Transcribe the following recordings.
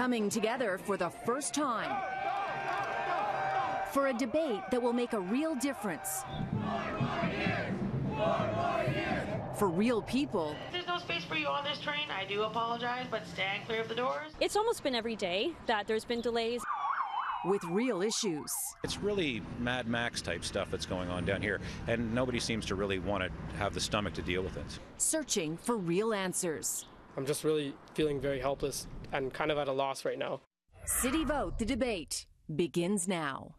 coming together for the first time for a debate that will make a real difference. For real people. There's no space for you on this train. I do apologize, but stand clear of the doors. It's almost been every day that there's been delays. With real issues. It's really Mad Max type stuff that's going on down here, and nobody seems to really want to have the stomach to deal with it. Searching for real answers. I'm just really feeling very helpless and kind of at a loss right now. City Vote, the debate, begins now.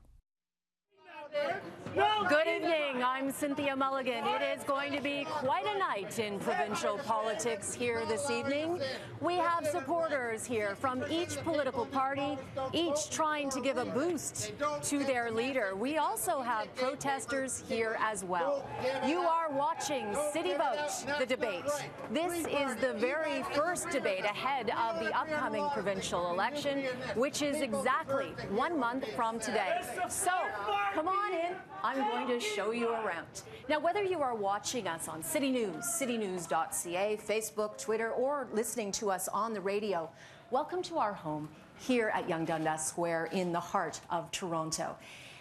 Good evening, I'm Cynthia Mulligan. It is going to be quite a night in provincial politics here this evening. We have supporters here from each political party, each trying to give a boost to their leader. We also have protesters here as well. You are watching City Vote, the debate. This is the very first debate ahead of the upcoming provincial election, which is exactly 1 month from today. So, come on in. I'm going to show you around. Now, whether you are watching us on City News, citynews.ca, Facebook, Twitter, or listening to us on the radio, welcome to our home here at Yonge Dundas Square in the heart of Toronto.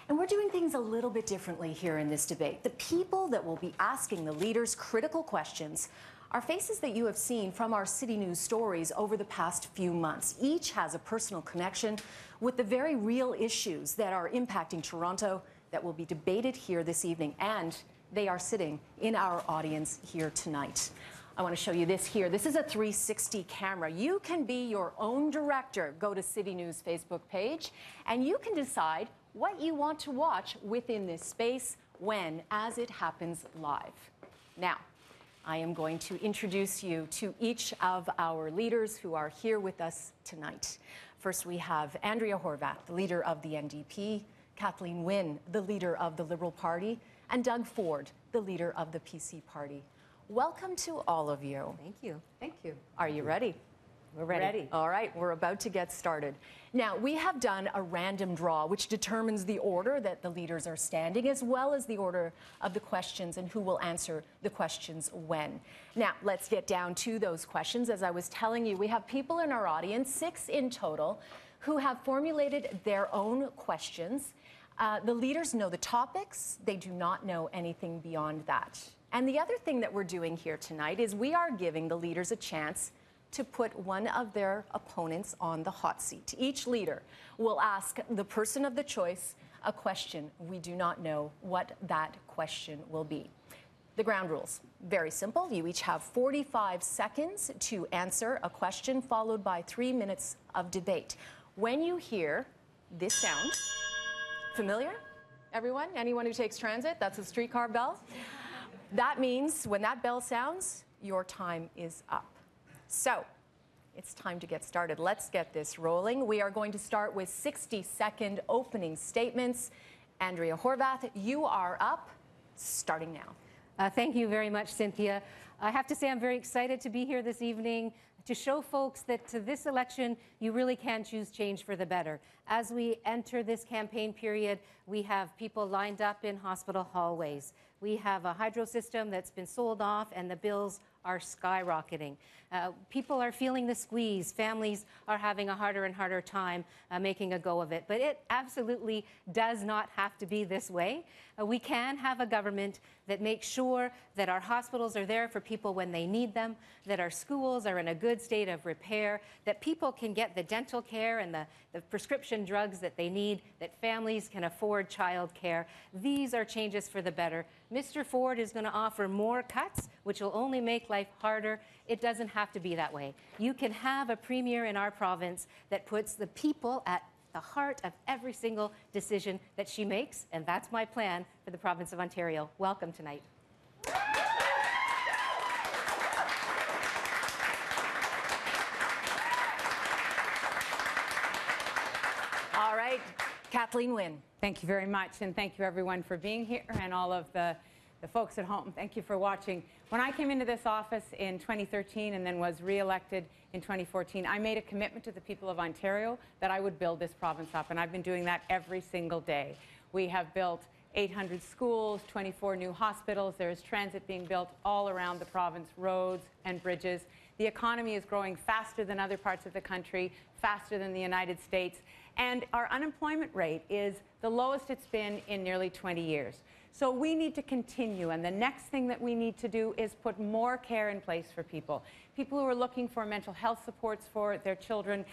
And we're doing things a little bit differently here in this debate. The people that will be asking the leaders critical questions are faces that you have seen from our City News stories over the past few months. Each has a personal connection with the very real issues that are impacting Toronto that will be debated here this evening, and they are sitting in our audience here tonight. I want to show you this here. This is a 360 camera. You can be your own director. Go to City News Facebook page, and you can decide what you want to watch within this space when, as it happens live. Now, I am going to introduce you to each of our leaders who are here with us tonight. First, we have Andrea Horwath, the leader of the NDP, Kathleen Wynne, the leader of the Liberal Party, and Doug Ford, the leader of the PC Party. Welcome to all of you. Thank you. Thank you. Are you ready? We're ready. All right, we're about to get started. Now, we have done a random draw, which determines the order that the leaders are standing, as well as the order of the questions and who will answer the questions when. Now, let's get down to those questions. As I was telling you, we have people in our audience, 6 in total, who have formulated their own questions. The leaders know the topics. They do not know anything beyond that. And the other thing that we're doing here tonight is we are giving the leaders a chance to put one of their opponents on the hot seat. Each leader will ask the person of the choice a question. We do not know what that question will be. The ground rules, very simple. You each have 45 seconds to answer a question, followed by 3 minutes of debate. When you hear this sound, familiar? Everyone? Anyone who takes transit? That's a streetcar bell. That means when that bell sounds, your time is up. So, it's time to get started. Let's get this rolling. We are going to start with 60-second opening statements. Andrea Horwath, you are up, starting now. Thank you very much, Cynthia. I have to say I'm very excited to be here this evening to show folks that to this election, you really can choose change for the better. As we enter this campaign period, we have people lined up in hospital hallways. We have a hydro system that's been sold off, and the bills are skyrocketing. People are feeling the squeeze. Families are having a harder and harder time making a go of it. But it absolutely does not have to be this way. We can have a government that makes sure that our hospitals are there for people when they need them, that our schools are in a good state of repair, that people can get the dental care and the prescription drugs that they need, that families can afford child care. These are changes for the better. Mr. Ford is going to offer more cuts, which will only make life harder. It doesn't have to be that way. You can have a premier in our province that puts the people at the heart of every single decision that she makes, and that's my plan for the province of Ontario. Welcome tonight. All right, Kathleen Wynne. Thank you very much, and thank you everyone for being here, and all of the folks at home. Thank you for watching. When I came into this office in 2013 and then was re-elected in 2014, I made a commitment to the people of Ontario that I would build this province up, and I've been doing that every single day. We have built 800 schools, 24 new hospitals. There is transit being built all around the province, roads and bridges. The economy is growing faster than other parts of the country, faster than the United States. And our unemployment rate is the lowest it's been in nearly 20 years. So we need to continue, and the next thing that we need to do is put more care in place for people. People who are looking for mental health supports for their children,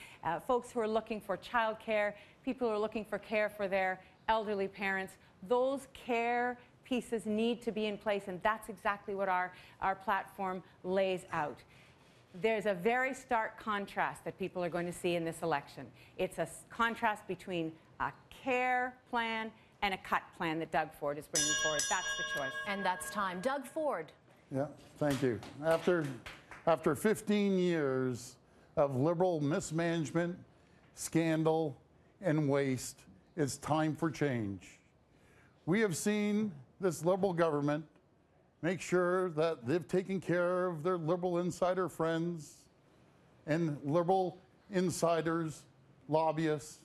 folks who are looking for childcare, people who are looking for care for their elderly parents. Those care pieces need to be in place, and that's exactly what our platform lays out. There's a very stark contrast that people are going to see in this election. It's a contrast between a care plan and a cut plan that Doug Ford is bringing forward. That's the choice. And that's time. Doug Ford. Yeah, thank you. After 15 years of Liberal mismanagement, scandal, and waste, it's time for change. We have seen this Liberal government make sure that they've taken care of their Liberal insider friends and Liberal insiders, lobbyists.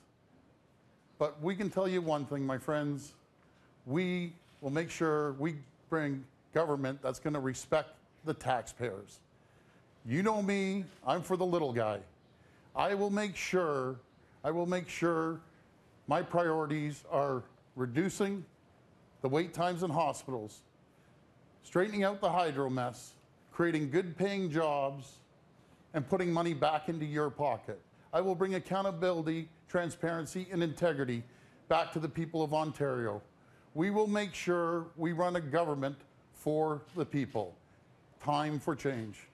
But we can tell you one thing, my friends. We will make sure we bring government that's going to respect the taxpayers. You know me, I'm for the little guy. I will make sure my priorities are reducing the wait times in hospitals, straightening out the hydro mess, creating good paying jobs, and putting money back into your pocket. I will bring accountability, transparency, and integrity back to the people of Ontario. We will make sure we run a government for the people. Time for change.